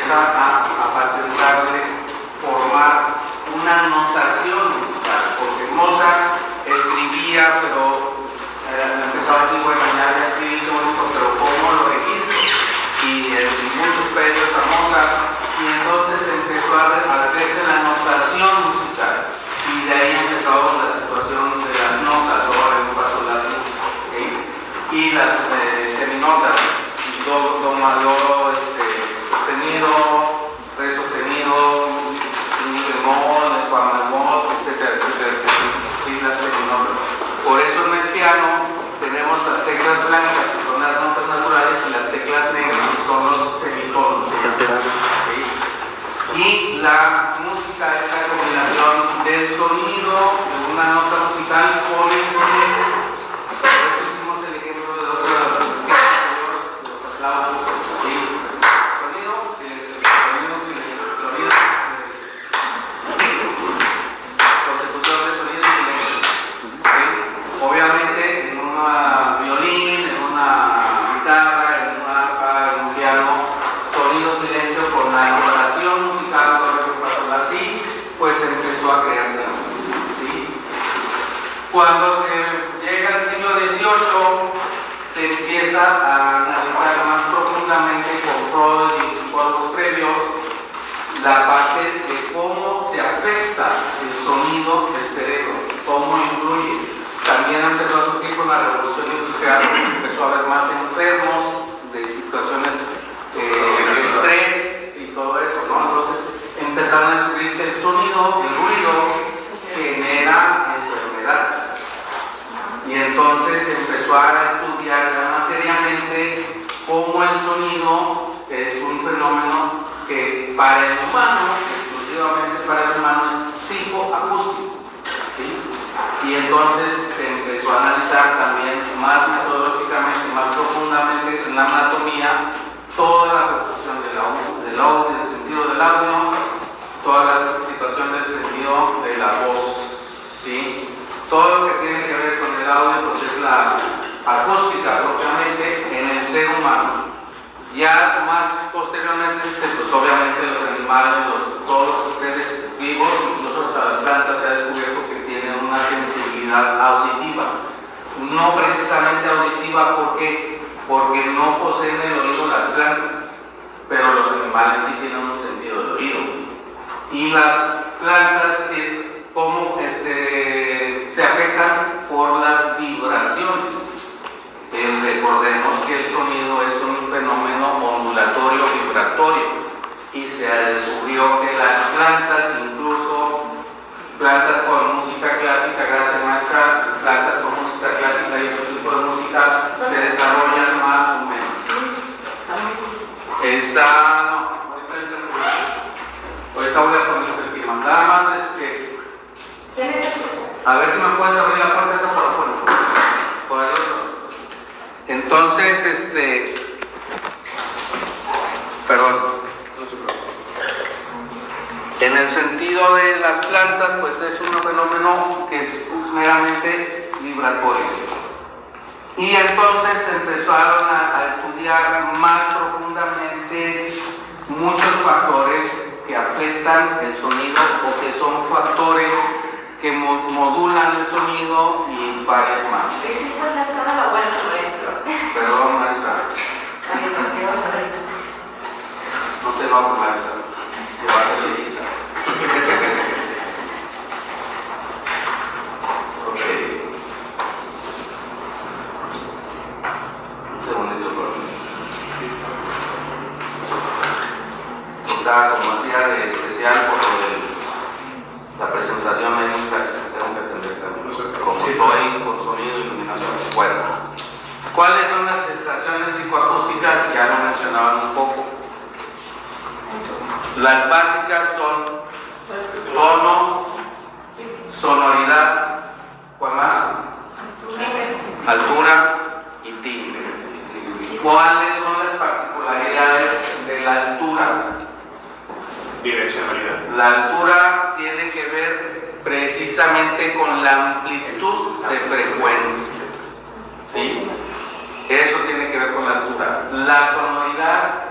empieza a patentarle, formar una notación musical, porque Mozart escribía, pero empezaba así, bueno, ya escribí lo único, pero ¿cómo lo registro? Y muchos premios a Mozart, y entonces empezó a hacerse la notación musical, y de ahí empezó la situación de las notas, ahora en paso las ¿sí? Y las seminotas, do mayor, sostenido, re sostenido, mi bemol, fa bemol, etcétera, etcétera, etcétera, y las seminotas. Por eso en el piano tenemos las teclas blancas, que son las notas naturales, y las teclas negras, que son los semitonos. ¿Sí? Y la música es la combinación del sonido de una nota musical con el silencio. Por eso hicimos el ejemplo de los aplausos. ¿Sí? Sonido, silencio, sonido, silencio, sonido, consecución de sonido y silencio. ¿Sí? Obviamente en un violín, en una guitarra, en una arpa, en un piano, sonido, silencio con la notación musical, así, pues empezó a crearse la música. ¿Sí? Cuando se llega al siglo XVIII, se empieza a analizar más profundamente con Freud y psicólogos previos la parte de cómo se afecta el sonido del cerebro, cómo influye. También empezó a surgir con la revolución industrial, empezó a haber más enfermos de situaciones de estrés y todo eso, ¿no? Entonces empezaron a descubrir que el sonido, el ruido, genera enfermedad. Y entonces empezó a estudiar ya más seriamente cómo el sonido es un fenómeno que para el humano, exclusivamente para el humano, es psicoacústico. ¿Sí? Y entonces se empezó a analizar también más metodológicamente, más profundamente en la anatomía, toda la construcción del audio, del sentido del audio, toda la situación del sentido de la voz. ¿Sí? Todo lo que tiene que ver con el audio, pues es la acústica propiamente en el ser humano. Ya más posteriormente, pues obviamente los animales, todos los seres vivos, incluso hasta las plantas, se ha descubierto que tienen una sensibilidad auditiva. No precisamente auditiva, porque no poseen el oído las plantas, pero los animales sí tienen un sentido del oído. Y las plantas, ¿cómo se afectan? Por las vibraciones. Recordemos que el sonido es un fenómeno ondulatorio vibratorio, y se descubrió que las plantas, incluso plantas con música clásica, gracias maestra, plantas con música clásica y otro tipo de música se desarrollan más o menos. Ahorita voy a poner el clima. Nada más a ver si me puedes abrir la puerta esa por afuera. Por el otro. Entonces, perdón. En el sentido de las plantas, pues es un fenómeno que es meramente vibratorio. Y entonces se empezaron a estudiar más profundamente muchos factores que afectan el sonido o que son factores que modulan el sonido y varias más. ¿Es esta sacada la vuelta, maestro? Perdón, maestra. No se enoje, maestra. Se va a salir. Ok. Un segundito, por favor. Está como día de especial por lo de la presentación médica que tengo que atender también. Como estoy con sonido y iluminación. Bueno, ¿cuáles son las sensaciones psicoacústicas? Ya lo mencionaban un poco. Las básicas son tono, sonoridad, ¿cuál más? Altura y timbre. ¿Cuáles son las particularidades de la altura? Direccionalidad. La altura tiene que ver precisamente con la amplitud de frecuencia. ¿Sí? Eso tiene que ver con la altura. La sonoridad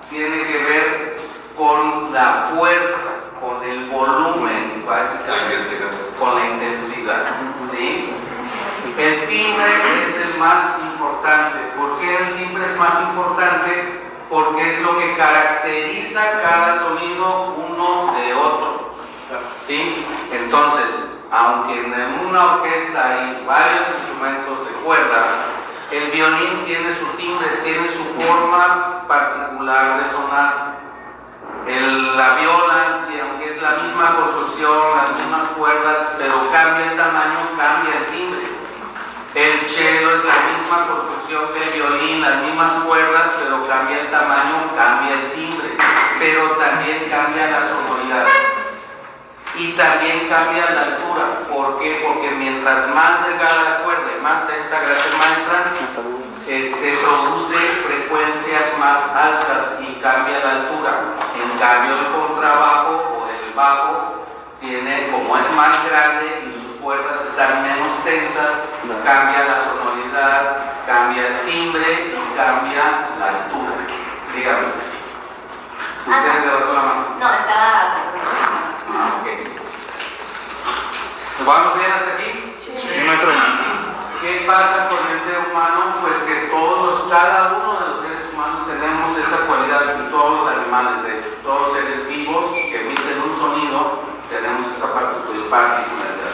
tiene que ver con la fuerza, con el volumen, básicamente, con la intensidad. ¿Sí? El timbre es el más importante. ¿Por qué el timbre es más importante? Porque es lo que caracteriza cada sonido uno de otro. ¿Sí? Entonces, aunque en una orquesta hay varios instrumentos de cuerda, el violín tiene su timbre, tiene su forma particular de sonar. La viola, aunque es la misma construcción, las mismas cuerdas, pero cambia el tamaño, cambia el timbre. El cello es la misma construcción que el violín, las mismas cuerdas, pero cambia el tamaño, cambia el timbre, pero también cambia la sonoridad. Y también cambia la altura. ¿Por qué? Porque mientras más delgada la cuerda y más tensa, gracias maestra, produce frecuencias más altas y cambia la altura. En cambio el contrabajo o el bajo tiene, como es más grande y sus cuerdas están menos tensas, cambia la sonoridad, cambia el timbre y cambia la altura. Dígame. ¿Usted levantó la mano? No, estaba... Ok. ¿Nos vamos bien hasta aquí? Sí, maestro. ¿Qué pasa con el ser humano? Pues que cada uno de los seres humanos tenemos esa cualidad, y todos los animales, de hecho, todos los seres vivos que emiten un sonido, tenemos esa particularidad.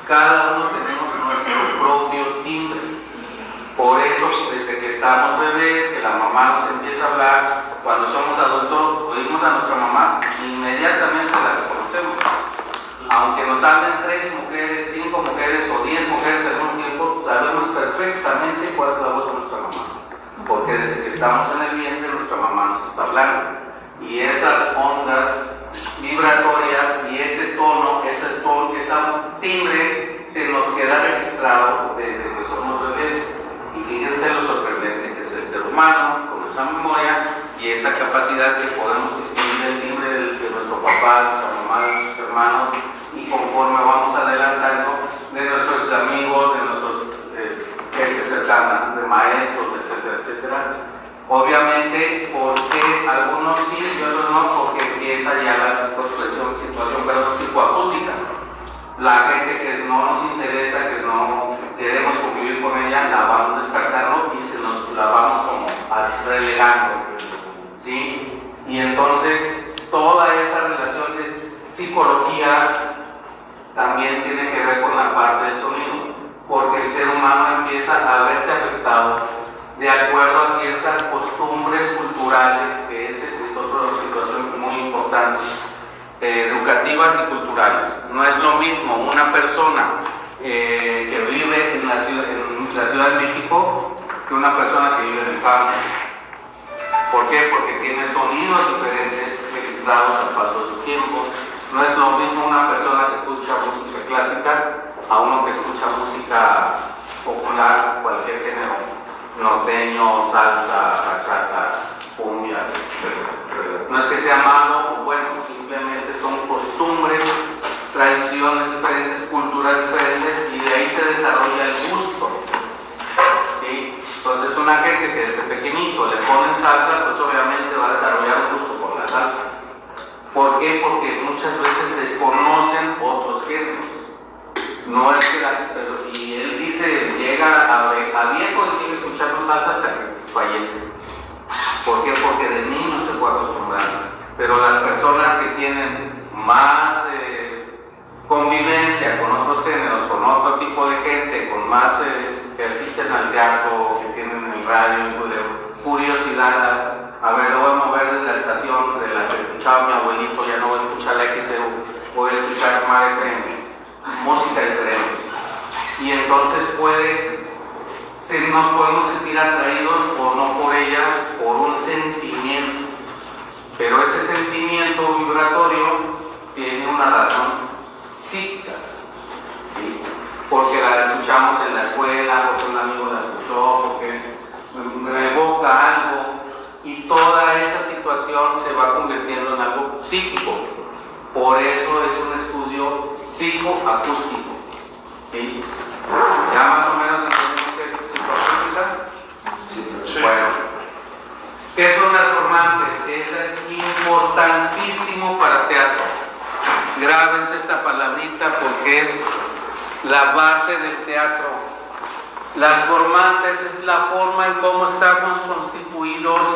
Cada uno tenemos nuestro propio timbre. Por eso, desde que estamos bebés, que la mamá nos empieza a hablar, cuando somos adultos, oímos a nuestra mamá, inmediatamente la reconocemos. Aunque nos hablen 3 mujeres, 5 mujeres o 10 mujeres al mismo tiempo, sabemos perfectamente cuál es la voz de nuestra mamá. Porque desde que estamos en el vientre, nuestra mamá nos está hablando. Y esas ondas vibratorias y ese tono, ese timbre, se nos queda registrado desde que somos bebés. Y fíjense lo sorprendente que es el ser humano, con esa memoria y esa capacidad que podemos distinguir el timbre de nuestro papá, de nuestra mamá, de nuestros hermanos, y conforme vamos adelantando, de nuestros amigos, de nuestros gente cercana, de maestros, etcétera, etcétera. Obviamente, porque algunos sí y otros no, porque empieza ya la situación psicoacústica. La gente que no nos interesa, que no queremos convivir con ella, la vamos descartando y la vamos como relegando. ¿Sí? Y entonces, toda esa relación de psicología también tiene que ver con la parte del sonido, porque el ser humano empieza a verse afectado de acuerdo a ciertas costumbres culturales, que es otra situación muy importante, educativas y culturales. No es lo mismo una persona que vive en la Ciudad de México que una persona que vive en el campo. ¿Por qué? Porque tiene sonidos diferentes registrados al paso de su tiempo. No es lo mismo una persona que escucha música clásica a uno que escucha música popular, cualquier género, norteño, salsa, bachata, cumbia, etc. No es que sea malo o bueno, simplemente son costumbres, tradiciones diferentes, culturas diferentes, y de ahí se desarrolla el gusto. ¿Sí? Entonces una gente que desde pequeñito le ponen salsa, pues obviamente va a desarrollar un gusto por la salsa. ¿Por qué? Porque muchas veces desconocen otros géneros. No es que y él dice, llega a viejo y sigue escuchando salsa hasta que fallece. ¿Por qué? Porque de niño se fue acostumbrando. Pero las personas que tienen más convivencia con otros géneros, con otro tipo de gente, con más que asisten al teatro, que tienen el radio, curiosidad, a ver, lo voy a mover desde la estación de la que escuchaba mi abuelito, ya no voy a escuchar la XEU, voy a escuchar más diferente, música diferente. Y entonces nos podemos sentir atraídos o no por ella, por un sentimiento. Pero ese sentimiento vibratorio tiene una razón psíquica, ¿sí? Porque la escuchamos en la escuela, porque un amigo la escuchó, porque me evoca algo, y toda esa situación se va convirtiendo en algo psíquico. Por eso es un estudio psicoacústico. ¿Sí? ¿Ya más o menos entendemos qué es psicoacústica? Sí. Bueno, ¿Qué son las formantes? Esa es importantísimo para teatro. Grábense esta palabrita porque es la base del teatro. Las formantes es la forma en cómo estamos constituidos,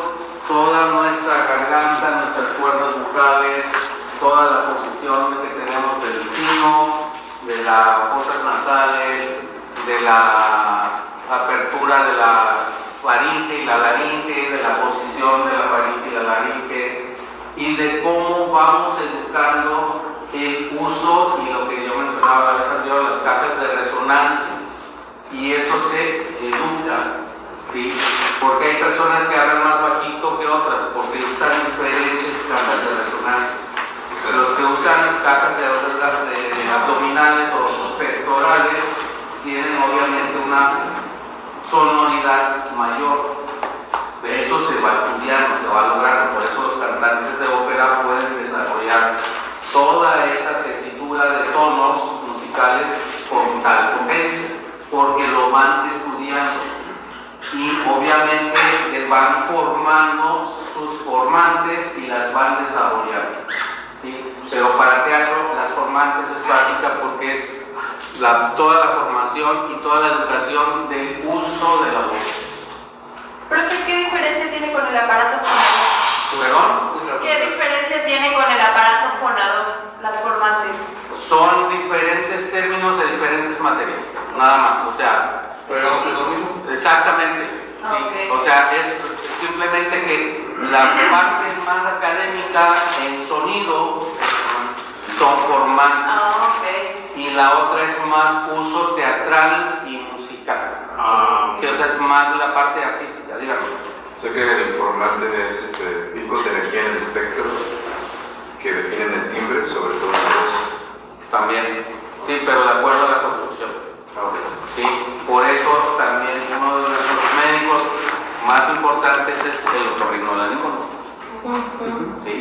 toda nuestra garganta, nuestras cuerdas vocales, toda la posición que tenemos del sino, de las fosas nasales, de la apertura de la faringe y la laringe, de la posición de la faringe y la laringe, y de cómo vamos educando el uso y lo que yo mencionaba la vez anterior, las cajas de resonancia, y eso se educa, ¿sí? Porque hay personas que hablan más bajito que otras, porque usan diferentes cajas de resonancia. Los que usan cajas de abdominales o pectorales tienen obviamente una sonoridad mayor. De eso se va estudiando, se va logrando. Por eso los cantantes de ópera pueden desarrollar toda esa tesitura de tonos musicales con tal potencia, porque lo van estudiando y obviamente van formando sus formantes y las van desarrollando, ¿sí? Pero para teatro las formantes es básica porque es toda la formación y toda la educación del uso de la voz. Profe, ¿qué diferencia tiene con el aparato fonador? ¿Perdón? ¿Qué diferencia tiene con el aparato fonador, las formantes? Son diferentes términos de diferentes materias, nada más, o sea... ¿Pero digamos que es lo mismo? Exactamente, sí. Okay. O sea, es simplemente que la parte más académica en sonido son formantes. Ok. Y la otra es más uso teatral y musical. Sí, o sea, es más la parte artística, dígame. Sé que el informante es picos de energía en el espectro que definen el timbre, sobre todo la voz. También, sí, pero de acuerdo a la construcción. Sí, por eso también uno de nuestros médicos más importantes es el otorrinolaringólogo. Sí.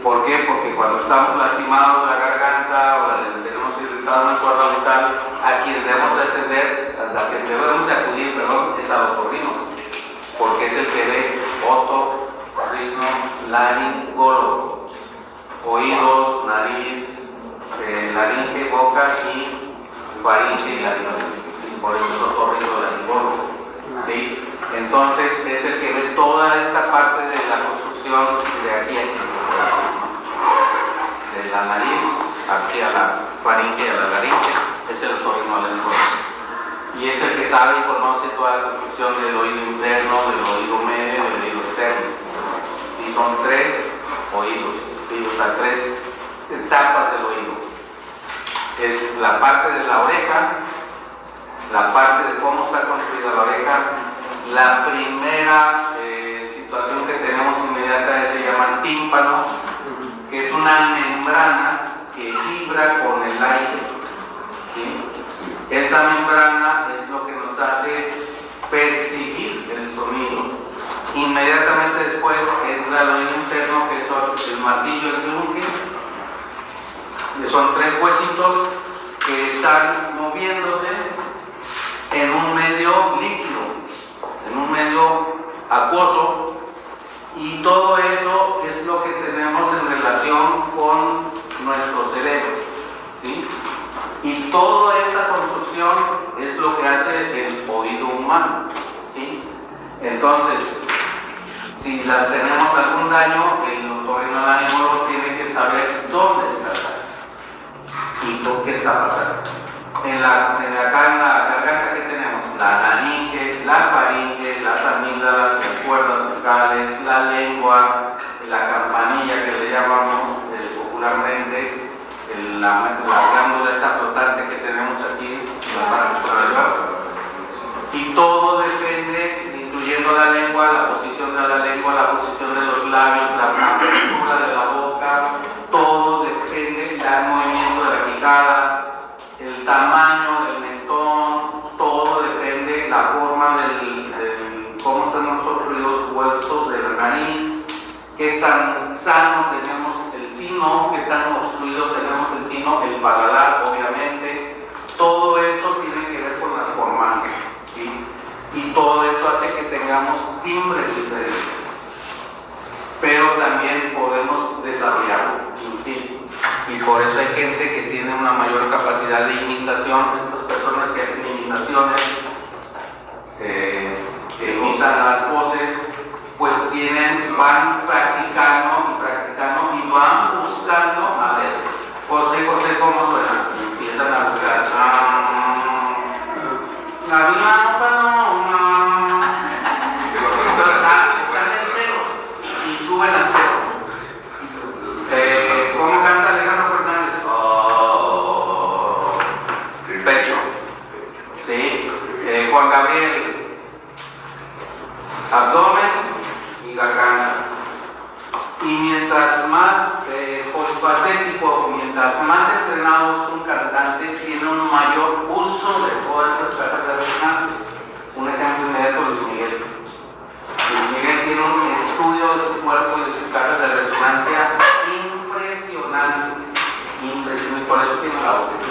¿Por qué? Porque cuando estamos lastimados de la garganta o tenemos irritada una cuerda vocal, a quien debemos de atender, a quien debemos de acudir, perdón, es al otorrino, porque es el que ve otorrinolaringólogo. Oídos, nariz, laringe, boca y faringe y laringe. Por eso es otorrinolaringólogo. ¿Sí? Entonces es el que ve toda esta parte de la construcción de aquí a aquí. De la nariz aquí a la faringe y a la laringe, es el otorrinolaringólogo. Y es el que sabe y conoce toda la construcción del oído interno, del oído medio y del oído externo. Y son tres oídos, ¿sí? O sea, tres etapas del oído. Es la parte de la oreja, la parte de cómo está construida la oreja. La primera situación que tenemos inmediata se llama tímpano, que es una membrana que vibra con el aire, ¿sí? Esa membrana es lo que nos hace percibir el sonido. Inmediatamente después entra el oído interno, que son el martillo y el glúnge, que son tres huesitos que están moviéndose en un medio líquido, en un medio acuoso. Y todo eso es lo que tenemos en relación con nuestro cerebro, ¿sí? Y toda esa construcción es lo que hace el oído humano, ¿sí? Entonces, si tenemos algún daño, el otorrinolaringólogo tiene que saber dónde está el daño y por qué está pasando. Acá en la garganta que tenemos la laringe, la faringe, las amígdalas, las cuerdas vocales, la lengua, la campanilla que le llamamos popularmente, la glándula esta flotante que tenemos aquí, la parte superior. Y todo depende, incluyendo la lengua, la posición de la lengua, la posición de los labios, la apertura de la boca, todo depende del movimiento de la quijada, el tamaño del mentón, todo depende, la forma cómo están construidos los huesos de la nariz, qué tan sano tenemos el sino, qué tan obstruido tenemos el sino, el paladar, obviamente. Todo eso tiene que ver con las formantes, ¿sí? Y todo eso hace que tengamos timbres diferentes. también podemos desarrollarlo, insisto. Y por eso hay gente que tiene una mayor capacidad de imitación, estas personas que hacen imitaciones, que imitan las voces, pues van practicando y van buscando, a ver, José, ¿cómo suena? Y empiezan a buscar, la vida no paloma. Entonces, están en cero y suben al cero. ¿Cómo canta Alejandro Fernández? El pecho. Sí. Juan Gabriel, abdomen y garganta. Y mientras más polifacético, mientras más entrenado es un cantante, tiene un mayor uso de todas esas cajas de resonancia. Un ejemplo inmediato, Luis Miguel. Luis Miguel tiene un estudio de su cuerpo y de sus cajas de resonancia impresionante. Y por eso tiene la voz.